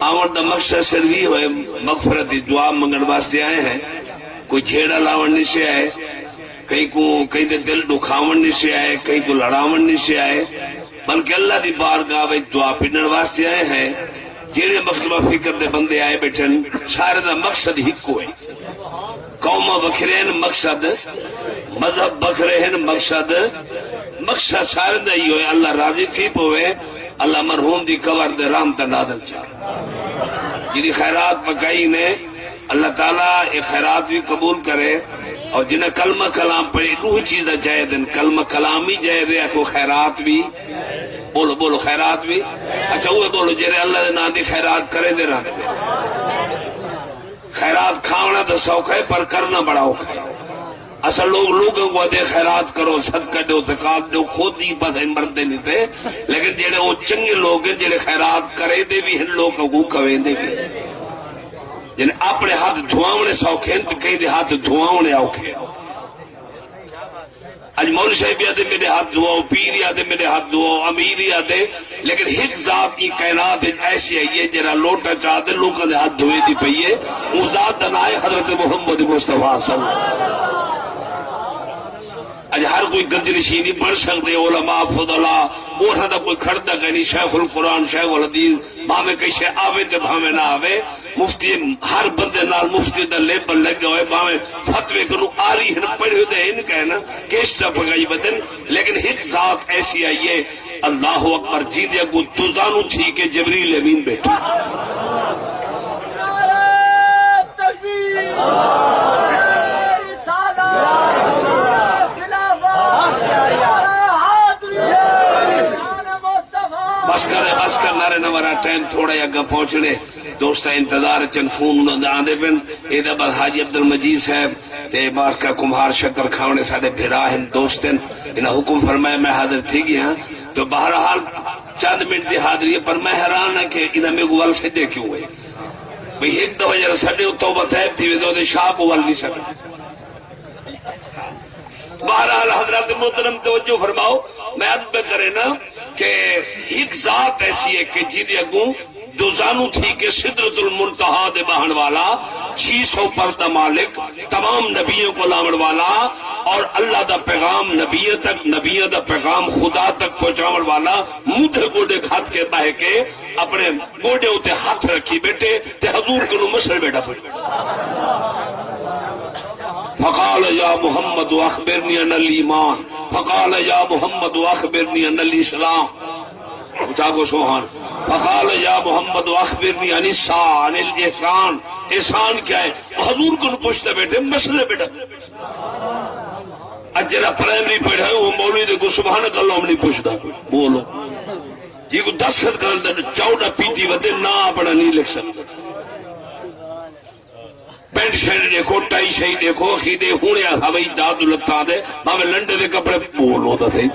آمد دا مقصد سروی ہوئے مغفرت دی دعا منگن واسطے آئے ہیں. کوئی جھیڑا لاون نہیں سے آئے, کہیں دے دل دکھاون نہیں سے آئے, کہیں کو لڑاون نہیں سے آئے, بلکہ اللہ دی بارگاہ وچ دعا پڑھن واسطے آئے ہیں. جیڑے مکتبہ فکر دے بندے آئے بیٹھن سارے دا مقصد ہی کوئی, قوم بکھرین مقصد, مذہب بکھرین مقصد سارے دا ہی ہوئے اللہ راضی تھی پوئے, اللہ مرحوم دی قبر دے رحمت نازل چاہ. جنہی خیرات پکائی نے اللہ تعالیٰ ایک خیرات بھی قبول کرے, اور جنہیں کلمہ کلام پڑھے دو چیزیں جائے دن, کلمہ کلام ہی جائے دے کو خیرات بھی بولو خیرات بھی. اچھا وہ بولو جنہیں اللہ دے نا دی خیرات کرے دے رہا دے. خیرات کھاونا تو سوکھ ہے پر کرنا بڑا اوکھ ہے. اصل لوگوں کو دے خیرات کرو, صدقہ دو, زکات دو, خود ہی بس مرتے نہیں تھے, لیکن جڑے وہ چنگے لوگ ہیں جڑے خیرات کرے دے بھی ہیں لوگوں کو کویں دے بھی, جنہیں اپنے ہاتھ دھواؤنے سوکھیں تو کہیں دے ہاتھ دھواؤنے اوکھیں. آج مول صاحب یادے میرے ہاتھ دھواؤ, پیر یادے میرے ہاتھ دھواؤ, امیر یادے, لیکن ایک ذات کی کائنات ایسی ہے جرا لوٹا چاہتے لوگوں دے ہاتھ دھوئے دی پئیے, وہ ذات دنائے حضرت محمد مصطفیٰ صلی اللہ علیہ وسلم. آج ہر کوئی گجرشی نہیں بڑھ سکتے, علماء فضلاء اوٹھا دا کوئی کھڑتا کہیں شیخ القرآن شیخ الحدیث بھامے کئی آوے تے بھامے نہ آوے, مفتی ہر بندے نال مفتی دا لیبل لگ گئے, بھامے فتوے کنو آری ہیں پڑھے دے ہیں کہنا کیسٹا پگائی بدن, لیکن ایک ذات ایسی آئیے اللہ اکبر جی دیا کو تزانو تھی کہ جبریل امین بیٹھا. بس کر نارے نوارا ٹائم تھوڑا یا پہنچنے دوستہ انتظار چن فون آندے پن. ایدہ بار حاجی عبدالمجید صاحب تے بار کا کمہار شکر کھاونے سارے بھیرا ہیں دوستن, انہا حکم فرمایا میں حاضر تھی گیا, تو بہرحال چند منٹ دی حاضری ہے, پر میں حیران ہے کہ انہا میں گوال سڈے کیوں ہوئے بھئی ایک دو وجہ سڈے توبہ تیب تھی ویدو دے شاہ گوال نہیں سڈے. بہرحال حضرات محترم توجہ فرماؤ, میں عدب کرے نا کہ ایک ذات ایسی ہے کہ جی دے اگوں دوزانو تھی کہ سدرت المنتہا دے بہن والا, 600 پر دا مالک, تمام نبیوں کو لامڑ والا, اور اللہ دا پیغام نبی تک, نبی دا پیغام خدا تک پہنچاوڑ والا, منہ گوڑے کھات کے بہ کے اپنے گوڑے ہوتے ہاتھ رکھی بیٹھے تے حضور کو مسئلہ بیٹھا پڑھے. فقال یا محمد اخبرنی عن الایمان, فقال یا محمد اخبرنی عن الاسلام, اٹھا کو سبحان. فقال یا محمد اخبرنی عن الساعة عن الاحسان, احسان کیا ہے حضور کو پوچھتے بیٹھے مسئلے بیٹھا. اجرا پرائمری پڑھا ہے وہ مولوی دے کو سبحانک اللہ نہیں پوچھتا, بولو جی کو 10 خط کرتا 14 پیتی ودے نہ اپنا نہیں لکھ سکتا. پینٹ شینٹ دیکھو, ٹائی شائی دیکھو, خیدے ہونے ہوائی داد لتا دے, باوے لنڈے دے کپڑے بولو دا تھے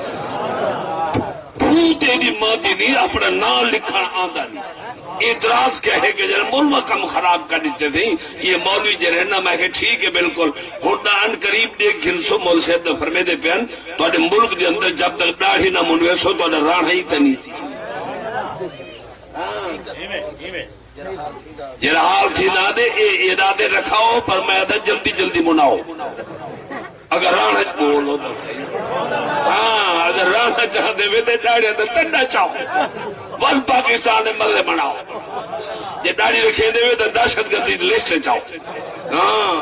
بھوتے دی ماں دی نہیں اپنا نام لکھن آدھا نہیں. اعتراض کیا ہے کہ جنہا مولوہ کم خراب کر دیتے تھے, یہ مولوی جو رہنا میں کہ ٹھیک ہے بالکل ہوتا ان قریب دیکھ گھنسو مول صاحب دا فرمے دے پیان تو اڈے ملک دے اندر جب تک داڑھی نہ منویسو تو اڈے ران ہی تنی تھی. یہ حال تھی نہ دے ارادے رکھاؤ, پر میں آدھا جلدی جلدی مناؤ. اگر رانا بولو تو ہاں, اگر رانا چاہتے ہوئے تو ڈاڑی تو تنڈا چاہو ول پاکستان ملے مناؤ. یہ ڈاڑی رکھے دے ہوئے تو دہشت گردی لسٹ چاہو. ہاں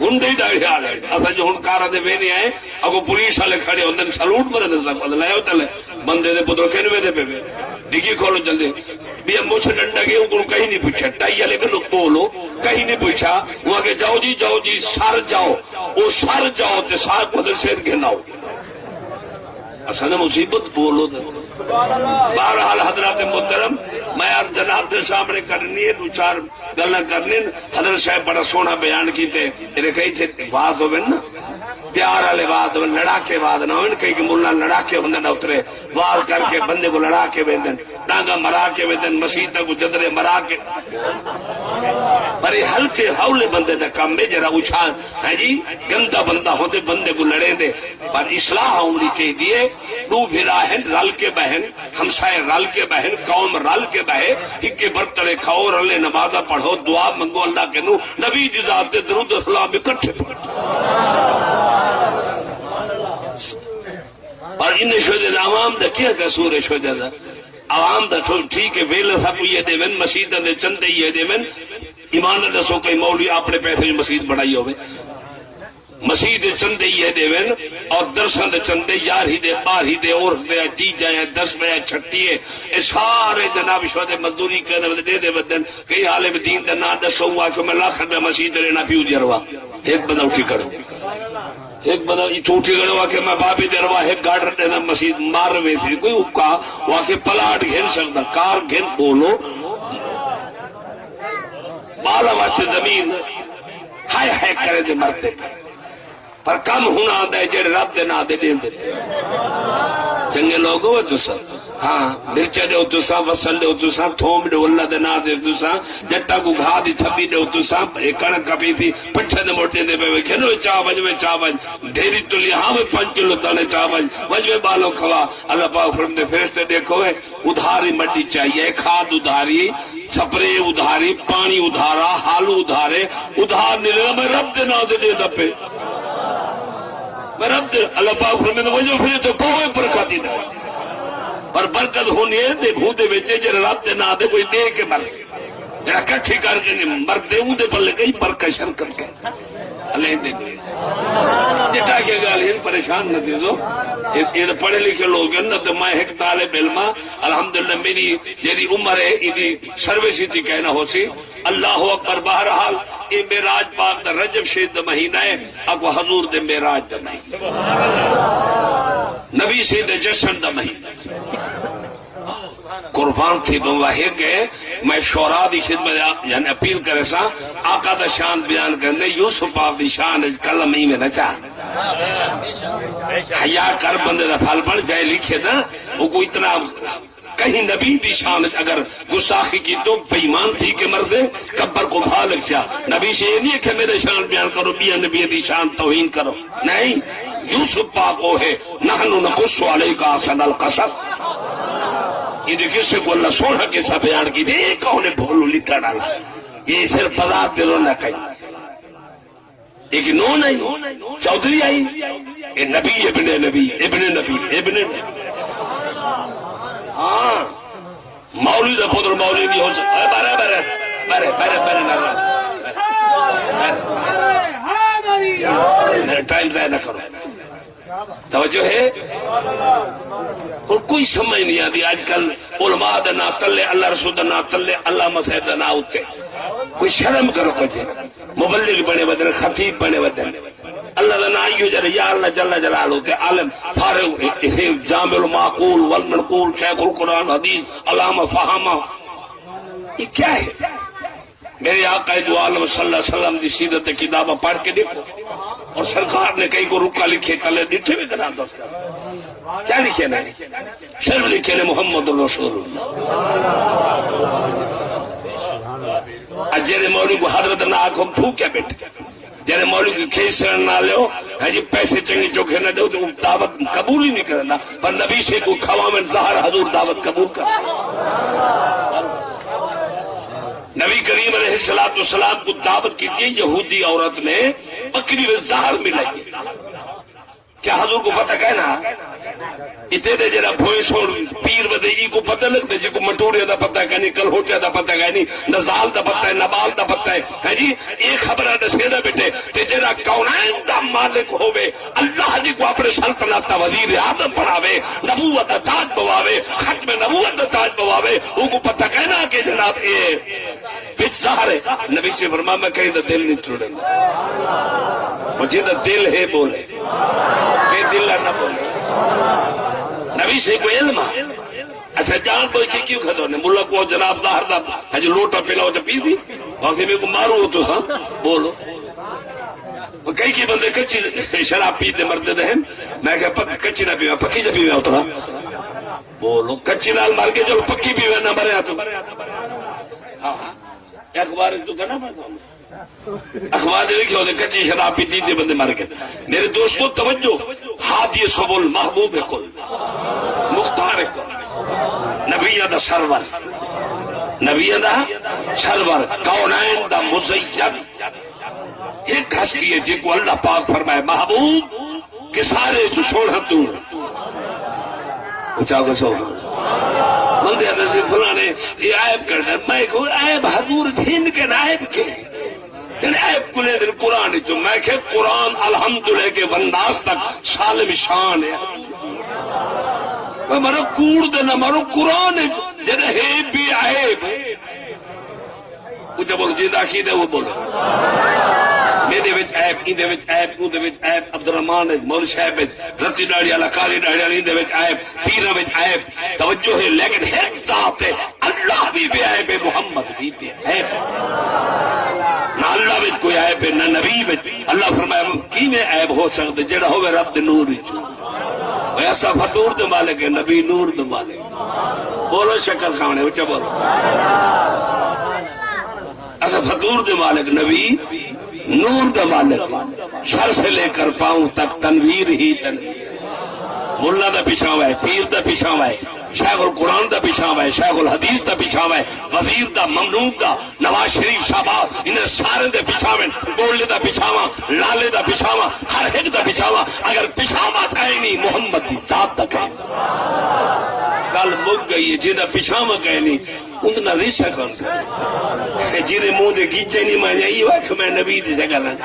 گنڈے ہی ڈاڑی آ رہے اصلا جو ہن کارا دے وینے آئے اگو پولیس والے کھڑے ہوندے سلوٹ مرے دے تک لائے چلے بندے دے پترو کینوے دے پہ ڈگی کھولو جلدی بھی اب مجھے ڈنڈا گئے ان کو کہیں نہیں پوچھا, ٹائی والے کو بولو کہیں نہیں پوچھا, وہاں کہ جاؤ جی سار جاؤ, وہ سار جاؤ تے سار پدر سید گھناؤ. اصلا مصیبت بولو دے. بہرحال حضرات محترم میں یار جناب دے سامنے کرنی ہے, دو چار گلنا کرنی. حضرت صاحب بڑا سونا بیان کیتے, انہیں کہی تھے باز ہوئے نا پیار والے بات لڑا کے بعد نہ ہوئے, کہیں کہ ملا لڑا کے ہوندے نہ اترے وار کر کے بندے کو لڑا کے بیندن ڈانگا مرا کے ودن مسیح کو جدرے مرا کے پر یہ ہلکے ہولے بندے دا کام میں جرا اچھا ہے جی گندا بندہ ہوتے بندے کو لڑے دے پر اصلاح ہونی چاہیے دو بھرا ہیں رل کے بہن ہمسائے رل کے بہن قوم رل کے بہے ہکے برتڑے کھاؤ رلے نمازہ پڑھو دعا منگو اللہ کے نو نبی دی ذات درود سلام اکٹھے پڑھو اور انہیں شہدہ عوام دا کیا قصور ہے شہدہ دا عوام دا ٹھیک ہے ویلہ تھا کو یہ دے من مسیح دے چندے یہ دے من ایمان دسو کئی مولوی اپنے پیسے جو مسیح بڑھائی ہوئے مسیح دے چندے یہ دے من اور درسان دے چندے یار ہی دے بار ہی دے اور دے تی جائے 10 میں چھٹی ہے اے سارے جناب شہدہ مزدوری کہنے دے دے بدن کئی حالے میں دین دے نا دسو ہوا کہ میں لاکھ میں مسیح دے لینا پیو جروا ایک بندہ اٹھی کرو ایک بندہ چھوٹی گڑے واقع میں بابی دے روا ایک گاڑر دینا مسجد مار رہے تھے کوئی اکا واقع پلاٹ گھن سکتا کار گھن بولو بالا واتے زمین ہائے ہائے کرے دے مرتے پر کم ہونا آدھا ہے جڑے رب دے نا دے دین دے چنگے لوگ ہوئے تو سا ہاں مرچہ دے تو سا وصل دے تو سا تھوم دے اللہ دے نا دے تو سا جٹا کو گھا دی تھبی دے تو سا کنک کپی تھی پٹھے دے موٹے دے پہ کھنو چاہ بجوے چاہ بج دھیری تلی ہاں میں 5 کلو دانے چاہ بج بجوے بالوں کھوا اللہ پاک فرم دے فرشتے دیکھو ہے ادھاری مڈی چاہیے کھاد ادھاری سپرے ادھاری پانی ادھارا حالو ادھارے ادھار نہیں لگا میں رب دے نا دے دے دپے میں رب دے اللہ پاک فرمے دے وجہ پھر تو پاوے برکت دی دے اور برکت ہونی ہے دے بھوتے بیچے جر رب دے نا دے کوئی دے کے مر جرا کٹھی کر کے مر دے ہوں دے پلے کئی برکت شرکت کے اللہ دے دے جٹا کے گالی پریشان نہ دیزو یہ پڑھے لکھے لوگ ہیں نہ تو میں ایک طالب علمہ الحمدللہ میری جیری عمر ہے یہ سرویسی تھی کہنا ہو سی اللہ اکبر بہرحال یہ میراج پاک دا رجب شہید دا مہینہ ہے اگو حضور دے میراج دا مہینہ نبی سے دے جشن دا مہینہ قربان تھی بواہی کے میں شورا دی خدمت یعنی اپیل کرے سا آقا دا شان بیان کرنے یوسف آپ دی شان کلم ہی میں نچا حیاء کر بندے دا پھل پڑ جائے لکھے نا وہ کو اتنا کہیں نبی دی شان اگر گستاخی کی تو بیمان تھی کہ مردے کبر کو بھالک جا نبی سے یہ نہیں ہے کہ میرے شان بیان کرو بیا نبی دی شان توہین کرو نہیں یوسف پاکو ہے نحن نقص علیکا احسن القصص یہ دیکھ کس سے کو اللہ سوڑا کے سا بیان کی دے ایک کہوں نے بھولو لکھا ڈالا یہ صرف بذات دلوں نہ کہیں ایک نو نہیں چودھری آئی اے نبی ابن نبی ابن نبی ابن نبی ہاں مولوی دا پودر مولوی بھی ہو سکتا ہے بارے میرے ٹائم ضائع نہ کرو توجہ ہے کوئی سمجھ نہیں آتی آج کل علماء دا نا تلے اللہ رسول دا نا تلے اللہ مسیح دا نا ہوتے کوئی شرم کرو کچھ مبلغ بنے بدن خطیب بنے بدن اللہ دا نا آئیو جرے یا اللہ جل جلال ہوتے عالم فارغ جامع المعقول والمنقول شیخ القرآن حدیث علامہ فہامہ یہ کیا ہے میرے آقا دو عالم صلی اللہ علیہ وسلم دی سیرت کتابہ پڑھ کے دیکھو اور سرکار نے کئی کو رکا لکھے تلے ڈٹھے بھی کنا دس کر کیا لکھے نہیں شرف لکھے نے محمد رسول اللہ جیرے مولوی کو حضرت نہ آنکھوں پھوکیا بیٹھ جیرے مولوی کی کھیس سرن نہ لیو ہے جی پیسے چنگی چوکھے نہ دو تو دعوت قبول ہی نہیں کرنا پر نبی سے کو خوامن ظاہر حضور دعوت قبول کر نبی کریم علیہ السلام کو دعوت کی دی یہودی عورت نے بکری میں زہر ملائی کیا حضور کو پتہ کہنا اتنے جرا بھوئے سوڑ پیر بدے ای کو پتہ لگتا جی کو مٹوڑے دا پتہ کہنی کل ہوٹے دا پتہ کہنی نزال دا پتہ ہے نبال دا پتہ ہے جی ایک خبرہ نسیدہ بیٹے تے جرا کونین دا مالک ہوئے اللہ جی کو اپنے سلطنت دا وزیر آدم پڑھاوے نبوت دا تاج بواوے ختم نبوت دا تاج بواوے وہ کو پتہ کہنا کہ جناب اے پچ ظاہر ہے نبی سے فرما میں کہیں دا دل نہیں توڑیں مجھے دا دل ہے بولے کہ دل نہ بولے نبی سے کوئی علم اچھا جان بوئی کہ کیوں کھتو نے ملک کو جناب ظاہر دا حج لوٹا پلاو جا پی دی واقعی میں کو مارو ہو تو ہاں بولو کئی کی بندے کچی شراب پی دے مردے دہن میں کہا کچی نہ پیوا پکی جا پیوا اترا بولو کچی نال مار کے چلو پکی بھی نہ مریا تو ہاں اخبار تو کہنا پڑتا اخبار لکھے ہوتے کچی شراب پیتی تھی بندے مار کے. میرے دوستو توجہ ہادی سبل محبوب کل مختار کل نبی دا سرور نبی دا سرور کونین دا مزین ایک ہستی ہے جن کو اللہ پاک فرمائے محبوب کہ سارے تو چھوڑا تو اچھا کو سو بندے اندر سے فلانے یہ عائب کرتا میں کہوں عائب حضور ہند کے عائب کے یعنی عائب کلے دن قرآن جو میں کہ قرآن الحمدللہ کے ونداز تک سالم شان ہے میں مرو کوڑ دینا مرو قرآن جنہیں ہے بھی عائب اچھا بولو جیدہ عقید ہے وہ بولو میرے وچ عیب ایندے وچ عیب اودے وچ عیب عبدالرحمان مول صاحب رتی ڈاڑی والا کالی ڈاڑی والا ایندے وچ عیب پیراں وچ عیب توجہ ہے لیکن ایک ذات ہے اللہ بھی بے عیب ہے محمد بھی بے عیب نہ اللہ وچ کوئی عیب ہے نہ نبی وچ. اللہ فرمایا کیویں عیب ہو سکدے جڑا ہوے رب دے نور وچ ایسا فطور دے مالک ہے نبی نور دے مالک. بولو شکر کھانے اچھا بولو ایسا فطور دے مالک نبی نور دا مالک سر سے لے کر پاؤں تک تنویر ہی تنویر. ملا دا پیچھاوا ہے پیر دا پیچھاوا ہے شیخ القرآن دا پیچھاوا ہے شیخ الحدیث دا پیچھاوا ہے وزیر دا ممنون دا نواز شریف شہباز انہیں سارے دے پیچھاویں گولڈے دا پیچھاوا لالے دا پیچھاوا ہر ایک دا پیچھاوا اگر پیچھاوا کہیں نہیں محمد دی ذات دا کہیں گل مک گئی ہے جنہیں پیچھاوا کہیں نہیں انہوں نے رشہ کون کرے جنہیں منہ دے گیجے نہیں مانے یہ وقت میں نبی دی سے گلیں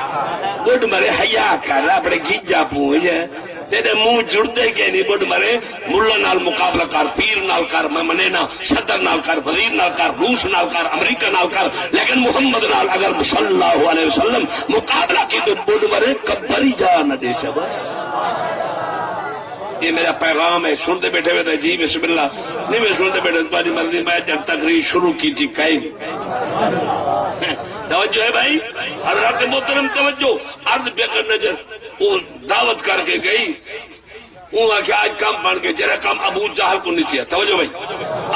گوڑ مرے حیاء کر اپنے گیجا پوئے تیرے منہ جڑتے کہ نہیں بڑھ مرے ملہ نال مقابلہ کر پیر نال کر ممنینا صدر نال کر وزیر نال کر روس نال کر امریکہ نال کر لیکن محمد نال اگر صلی اللہ علیہ وسلم مقابلہ کی تو بڑھ مرے کبری جا نہ دے شبہ. یہ میرا پیغام ہے سنتے بیٹھے ہوئے تھے جی بسم اللہ نہیں میں سنتے بیٹھے تھے مرضی میں جب تقریر شروع کی تھی کہیں توجہ ہے بھائی حضرات محترم توجہ عرض پہ کرنا وہ دعوت کر کے گئی وہ آکے آج کام بن کے جرہ کام ابو جہل کو نہیں تھیا. توجہ بھائی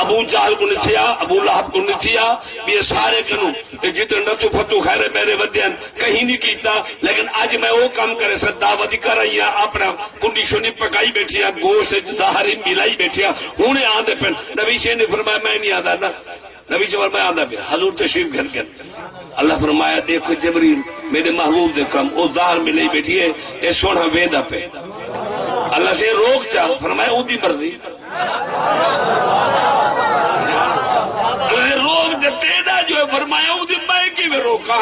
ابو جہل کو نہیں تھیا ابو لہب کو نہیں تھیا یہ سارے کنو جتنے نتو فتو خیر میرے ودیان کہیں نہیں کیتا لیکن آج میں وہ کام کرے سا دعوتی کر رہی ہیں اپنا کنڈیشنی پکائی بیٹھی ہیں گوشت ظاہری ملائی بیٹھی ہیں ہونے آدھے پہ نبی سے نے فرمایا میں نہیں آدھا نا نبی سے فرمایا آدھا پہ حضور تشریف گھر گھر اللہ فرمایا دیکھو جبریل میرے محبوب دے کم او ظاہر ملائی بیٹھی ہے اے سونا ویدہ پہ اللہ سے روک چاہ فرمایا اودی مرضی اللہ سے روک چاہ تیدہ جو ہے فرمایا اودی میں کی میں روکا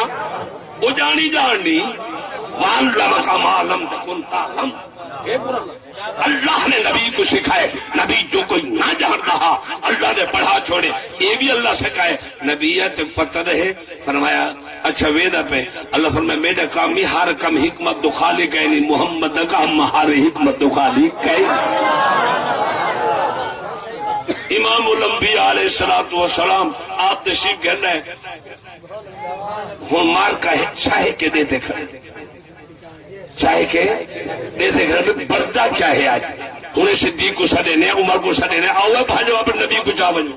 وہ جانی جاننی وَعَلَّمَ كَمَا لَمْ تَكُنْ تَعْلَمْ اللہ نے نبی کو سکھائے نبی جو کوئی نہ جانتا ہا اللہ نے پڑھا چھوڑے یہ بھی اللہ سکھائے نبیت پتہ رہے. فرمایا اچھا ویدہ پہ اللہ فرمایا میرا کام ہی ہر کم حکمت دو خالق ہے نہیں محمد کا ہم ہر حکمت دو خالق ہے. امام الانبیاء علیہ السلام آپ تشریف کہنا ہے ہون مار کا چاہے کے دیتے کھڑے چاہے کہ دیتے کھڑے بردہ کیا ہے آج انہیں صدیق کو سڑے نے عمر کو سڑے نے آوے بھاجو اپنے نبی کو چاہ بنو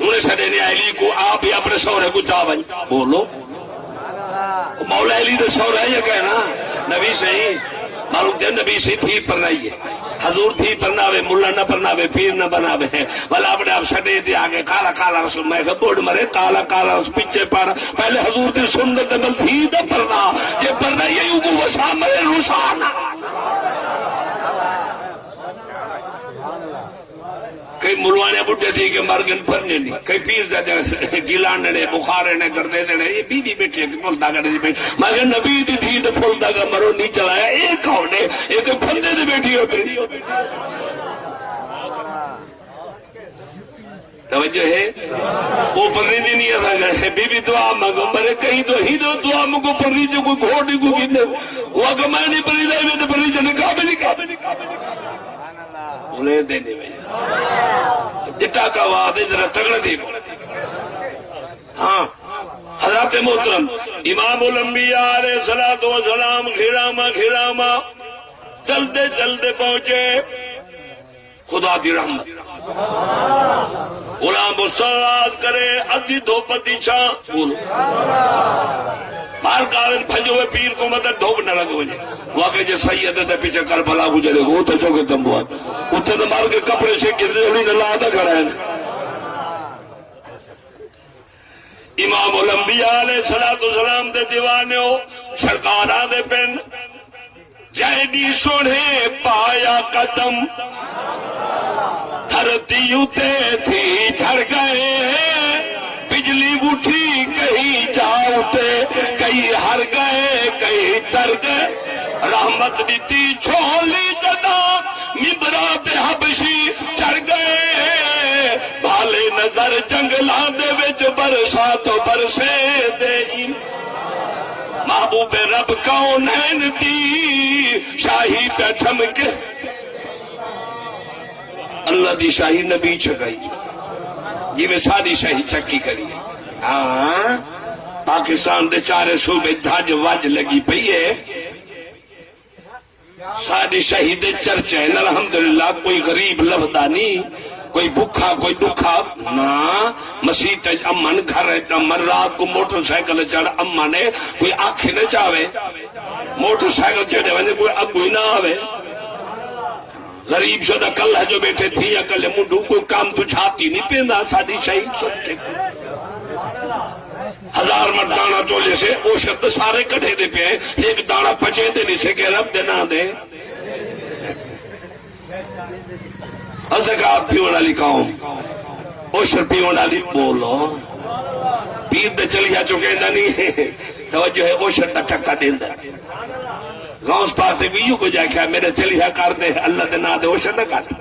انہیں سڑے نے علی کو آپ بھی اپنے شورے کو چاہ بنو بولو مولا علی تو شور ہے یہ کہنا نبی صحیح معلوم دے نبی صحیح تھی پرنائی ہے حضور تھی پرناوے ملہ نہ پرناوے پیر نہ بناوے والا اپنے آپ سٹے دے آگے کالا کالا رسول میں کہ بوڑ مرے کالا کالا رسول پیچھے پاڑا پہلے حضور دی سنت بل تھی دا پرنا یہ پرنا یہ اوگو وسا مرے رسانا کئی ملوانے بڑھتے تھی کہ مرگن پرنے نہیں کئی پیر زیادہ گیلانے نے بخارے نے گردے دینے یہ بی بی بیٹھے تھی پھول داگا دی بیٹھے مگر نبی دی تھی تو پھول داگا مرو نہیں چلایا ایک ہونے ایک پھندے دی بیٹھی ہوتی توجہ ہے وہ پرنی دی نہیں ایسا گئے بی بی دعا مانگو مرے کہیں تو ہی دو دعا مانگو پرنی جو کوئی گھوڑی کو گھنے وہ اگر میں نہیں پرنی دائی میں تو پرنی جانے کعبے انہیں دینے میں جٹا کا وعدے ذرا تگڑ دی ہاں حضرات محترم امام الانبیاء علیہ السلام خیرامہ چلتے چلتے پہنچے خدا دی رحمت غلام مسلات کرے ادھی دھوپ ادھی چھاں بولو مار کارن پھنجو ہوئے پیر کو مدد دھوپ نہ لگ وجے واقع جے سید تے پیچھے کربلا گزرے گو تو چوکے تمبوات اتنے تو مار کے کپڑے سے کسی نے لا دا کھڑا ہے امام الانبیاء علیہ السلام دے دیوانے ہو سرکارہ دے پین جائدی سوڑھے پایا قدم دھرتی اتے تھی جھڑ گئے بجلی اٹھی کہیں جاؤتے کہیں ہر گئے کہیں تر گئے رحمت دیتی چھولی جدا ممبرات حبشی چڑھ گئے بھالے نظر جنگلان دے وچ برسات برسے دے محبوب رب کونین دی شاہی پہ ٹھمکے اللہ دی شاہی نبی چھکائی جی میں ساری شاہی چکی کری ہاں پاکستان دے چارے صوبے دھاج واج لگی پئی ہے ساری شہید چرچ ہے الحمدللہ کوئی غریب لفظہ نہیں کوئی بھوکا کوئی دکھا نا مسیح امن گھر امن رات کو موٹر سائیکل چڑھ امن ہے کوئی آنکھیں نہ چاہے موٹر سائیکل چڑھے وجہ کوئی اگوئی نہ آوے غریب شدہ کل ہے جو بیٹھے تھی یا کل منڈو کوئی کام تو چھاتی نہیں پینا ساری شہید سب کے ہزار مردانہ تولے سے وہ شبد سارے کٹھے دے پہ ہیں ایک دانہ پچے دے نہیں سے کہ رب دے نہ دے زکات پیون والی قوم اوشر پیون والی بولو پیر دے چلیا چکے نہیں توجہ ہے اوشر دا ٹکا دیندا غوث پاک تے ویو کو جا کے میرے چلیا کر دے اللہ دے نا دے اوشر نہ کٹ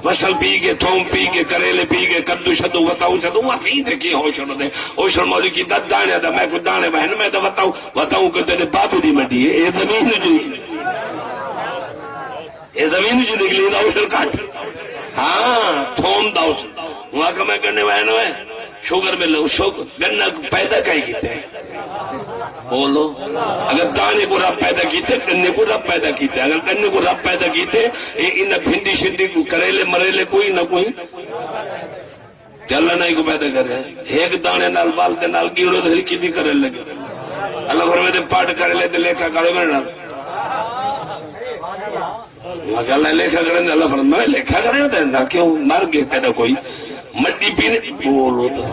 مسل پی کے تھوم پی کے کریلے پی کے کدو شدو وتاؤ شدو واقعی دیکھی اوشر دے اوشر مولی کی دد دانے دا میں کو دانے بہن میں دا وتاؤ کہ تیرے بابو دی مڈی ہے اے زمین جو یہ زمین جو نکلی دا اوشل کٹ ہاں تھوم دا اوشل وہاں کا میں کرنے وائن ہوئے شوگر میں لوں شوگر گنہ پیدا کہیں کیتے ہیں بولو اگر دانے کو رب پیدا کیتے گنے کو رب پیدا کیتے اگر گنے کو رب پیدا کیتے انہ بھنڈی شندی کریلے مریلے کوئی نہ کوئی کہ اللہ نہیں کو پیدا کر رہے ایک دانے نال والدے نال گیڑو دھر کی دی کرے لگے اللہ فرمائے دے پاٹ کرے دے لیکھا کرے میرے نال اللہ لیکھا کریں اللہ فرمائے لیکھا کریں دینا کیوں مر گئے پیدا کوئی مٹی پینے بولو تو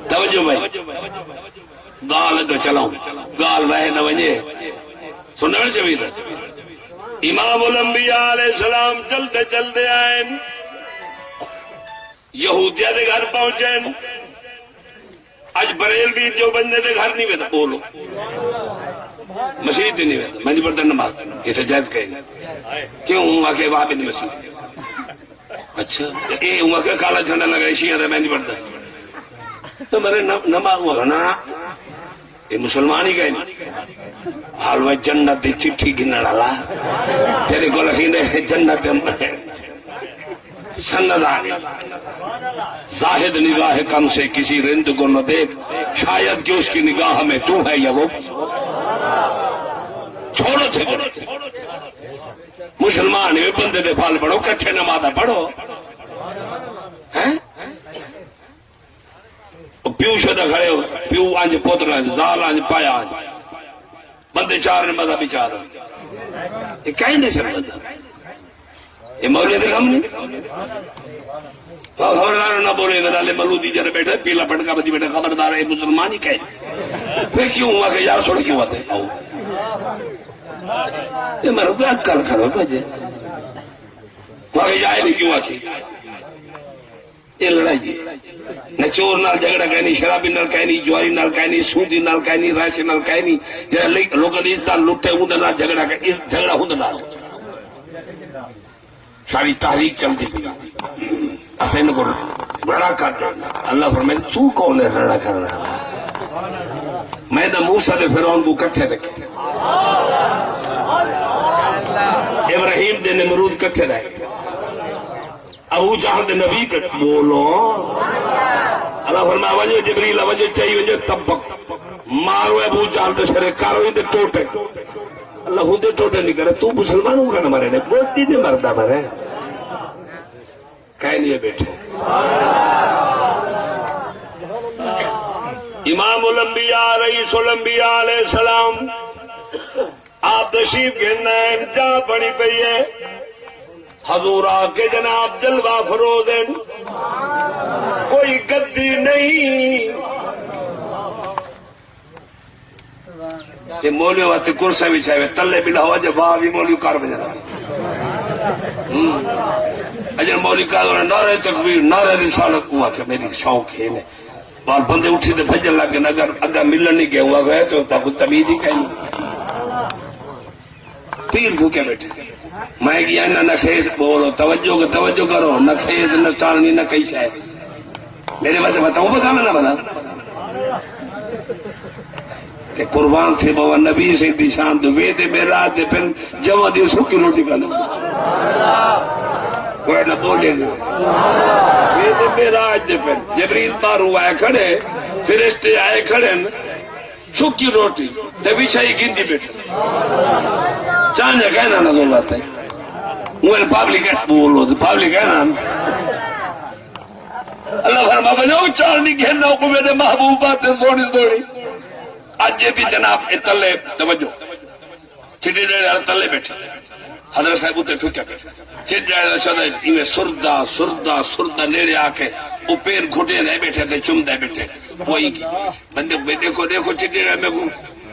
توجہ بھائی گال تو چلاؤں گال رہے نہ وجہ سننا چاہیے امام الانبیاء علیہ السلام چلتے چلتے آئیں یہودیہ دے گھر پہنچیں آج بریلوی جو بندے دے گھر نہیں بیتا بولو مسیح نہیں بیتا میں نہیں پڑھتا نماز یہ تو جائز کہیں گے کیوں ہوں آکے وہاں بھی مسیح اچھا اے ہوں آکے کالا جھنڈا لگا شیعہ تھا میں نہیں پڑھتا تو میرے نماز ہوا نا یہ مسلمان ہی کہیں حالوہ جنت دی چٹھی گنہ ڈالا تیرے کو لکھیں جنت سند آگے زاہد نگاہ کم سے کسی رند کو نہ دیکھ شاید کہ اس کی نگاہ میں تو ہے یا وہ چھوڑو تھے مسلمان یہ بندے دے پھال پڑھو کٹھے نمازہ پڑھو پیو شدہ کھڑے ہو پیو آنج پوتر آنج زال آنج پایا آنج بندے چار نمازہ بھی چار یہ کہیں نہیں سمجھتا یہ مولیہ دے ہم نہیں خبردار نہ بولے ادھر آلے ملودی جرے بیٹھے پیلا پٹکا بدی بیٹھے خبردار ہے مسلمان ہی کہیں پھر کیوں ہوا کہ یار سوڑے کیوں آتے آؤ یہ مرو کوئی اکل کرو بجے وہاں کہ جائے نہیں کیوں آکی یہ لڑائی نہ چور نال جھگڑا کہنی شرابی نال کہنی جواری نال کہنی سودی نال کہنی راشی نال کہنی لوگوں نے اس دان لٹے ہوں نال جھگڑا کہنی اس جھگڑا ہوں نال ساری تحریک چلتی پئی اسے ان کو بڑا کر دینا اللہ فرمائے تو کون ہے رڑا کر رہا میں نہ موسیٰ دے فرعون کو کٹھے رکھے تھے ابراہیم دے نمرود کٹھے رکھے ابو جہل دے نبی کٹ بولو اللہ فرمائے وجہ جبریل وجہ چاہیے وجہ تبک مارو ابو جہل دے سرے کارو دے ٹوٹے اللہ ہوں دے ٹوٹے نہیں کرے تو مسلمانوں کا نہ مرے نے بوٹی دے مردہ مرے کہیں نہیں بیٹھے امام الانبیاء رئیس الانبیاء علیہ السلام آپ تشریف گھرنا ہے جا بڑی پئی ہے حضور آ کے جناب جلوہ فروز ہیں کوئی گدی نہیں یہ مولیوں واسطے کرسے بچھائے ہوئے تلے بھی لہوا جب واہ بھی مولیوں کار بجنا اجر مولی کار نعرہ تکبیر نعرہ رسالت ہوا کہ میری شوق ہے میں اور بندے اٹھی تو بھجن لگ گئے اگر اگا ملن نہیں گیا ہوا گئے تو تب تمید ہی کہیں پیر بھوکے بیٹھے میں گیا نہ خیز بولو توجہ کرو نہ خیز نہ ٹالنی نہ کئی شاید میرے واسے بتاؤں بتا میں نہ بتا کہ قربان تھے بابا نبی سے دی شان دو وے دے میرا دے پھر جمع دی سکی روٹی کا لیں کوئی نہ بولے گا وے دے میرا دے پھر جبریل بارو آئے کھڑے فرشتے آئے کھڑے سکی روٹی دے بیچائی گندی بیٹھے چاندے کہنا نہ دو بات ہے وہ پابلک ہے بولو دے پابلک ہے نا اللہ فرما بجاؤ چارنی گھرنا کو میرے محبوبات دوڑی آج یہ بھی جناب اتلے توجہ چھٹی ڈیڑے تلے بیٹھے حضرت صاحب اتے ٹھوکیا بیٹھے چھٹی ڈیڑے شدہ ایمیں سردہ نیڑے آکے وہ پیر گھٹے دے بیٹھے دے چم دے بیٹھے وہی کی بندے دیکھو چھٹی ڈیڑے میں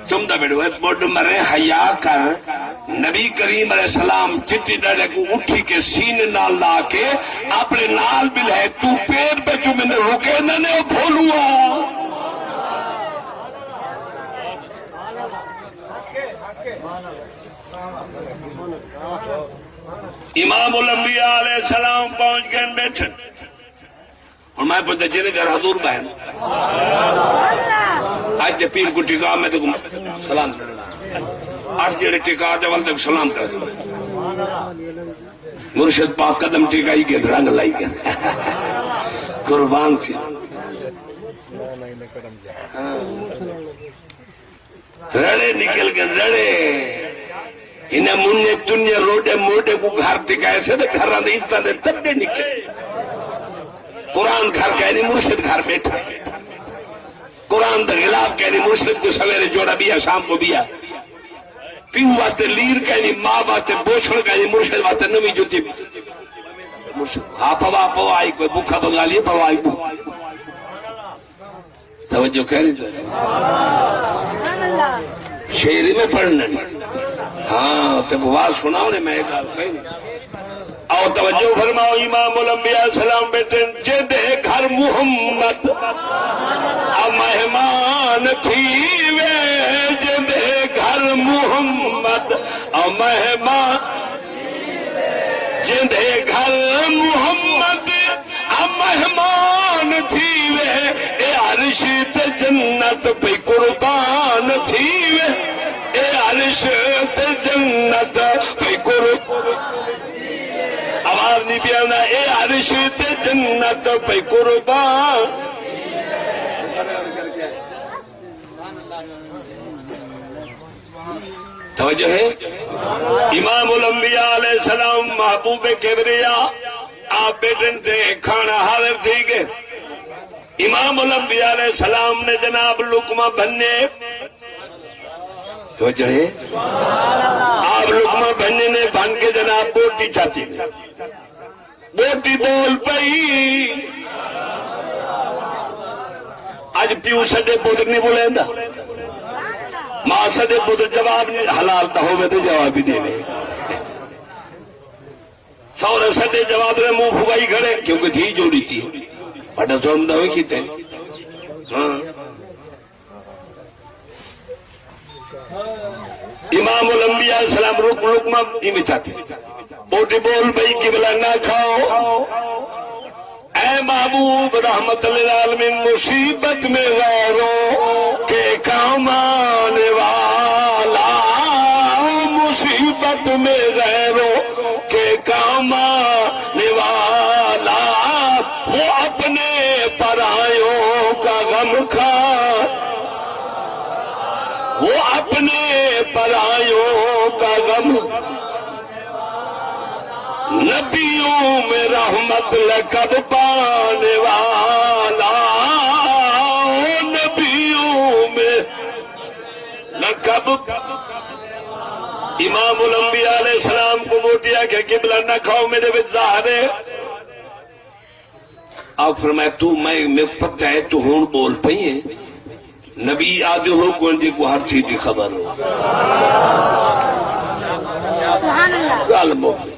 چم دے بیٹھے بڑھ مرے حیاء کر نبی کریم علیہ السلام چٹی ڈیڑے کو اٹھی کے سین نال لا کے اپنے نال بل ہے تو پیر بیچو میں نے رکے نہ نے بھولوا امام الانبیاء علیہ السلام پہنچ گئے بیٹھے اور میں پوچھتا چلے گھر حضور بہن آج جب پیر کو ٹکا میں تو سلام کرنا آج جڑے ٹکا جوال تک سلام کر دوں مرشد پاک قدم ٹکائی گئے رنگ لائی گئے قربان تھی رڑے نکل گئے رڑے انہیں منہ دنیا روڈے موڈے کو گھر دکھائے سے گھر آنے اس طرح تب نے نکلے قرآن گھر کہنی مرشد گھر بیٹھا قرآن دا غلاف کہنی مرشد کو سویرے جوڑا بیا شام کو بیا پیو واسطے لیر کہنی ماں واسطے بوچھڑ کہنی مرشد واسطے نمی جوتی ہاں پوا آئی کوئی بکھا بگا لیے پوا آئی توجہ کہنی تو شیری میں پڑھنا ہاں تو بات سناؤ نے میں ایک آل کہیں نہیں آؤ توجہ فرماؤ امام الانبیاء سلام بیٹھے جدے گھر محمد مہمان تھی وے جدے گھر محمد مہمان جدے گھر محمد مہمان تھی وے اے عرش تے جنت پہ قربان تھی وے اے عرش تے جنت پہ قربان آواز نہیں پیانا اے عرش تے جنت پہ قربان توجہ ہے امام الانبیاء علیہ السلام محبوب کبریا آپ بیٹن تھے کھانا حاضر تھی گئے امام الانبیاء علیہ السلام نے جناب لقمہ بننے توجہ ہے آپ لقمہ بننے نے بن کے جناب بوٹی چاہتی بوٹی بول پئی آج پیو سڈے پتر نہیں بولے دا ماں سڈے پتر جواب نہیں حلال تو ہوئے تو جواب ہی دے لے سورے سڈے جواب نے منہ پھگائی کھڑے کیونکہ دھی جوڑی تھی بڑا ظلم دا ہوئی کیتے ہاں امام الانبیاء السلام لقمہ میں چاہتے بوٹی بول بھئی قبلہ نہ کھاؤ اے محبوب رحمت للعالمین مصیبت میں غیروں کے کام آنے والا مصیبت میں غیروں کے کام آنے والا وہ اپنے پرایوں کا غم کھا وہ اپنے پرایوں نبیوں میں رحمت لقب پانے والا، نبیوں میں لقب۔ امام الانبیاء علیہ السلام کو موٹیا کہ قبلہ نہ کھاؤ میرے وچ زہر ہے۔ آپ فرمایا تو میں پتہ ہے تو ہون بول پئی ہے، نبی آدھے ہو کون جی کو ہر چیز کی خبر ہو۔ سبحان اللہ۔ گل موقع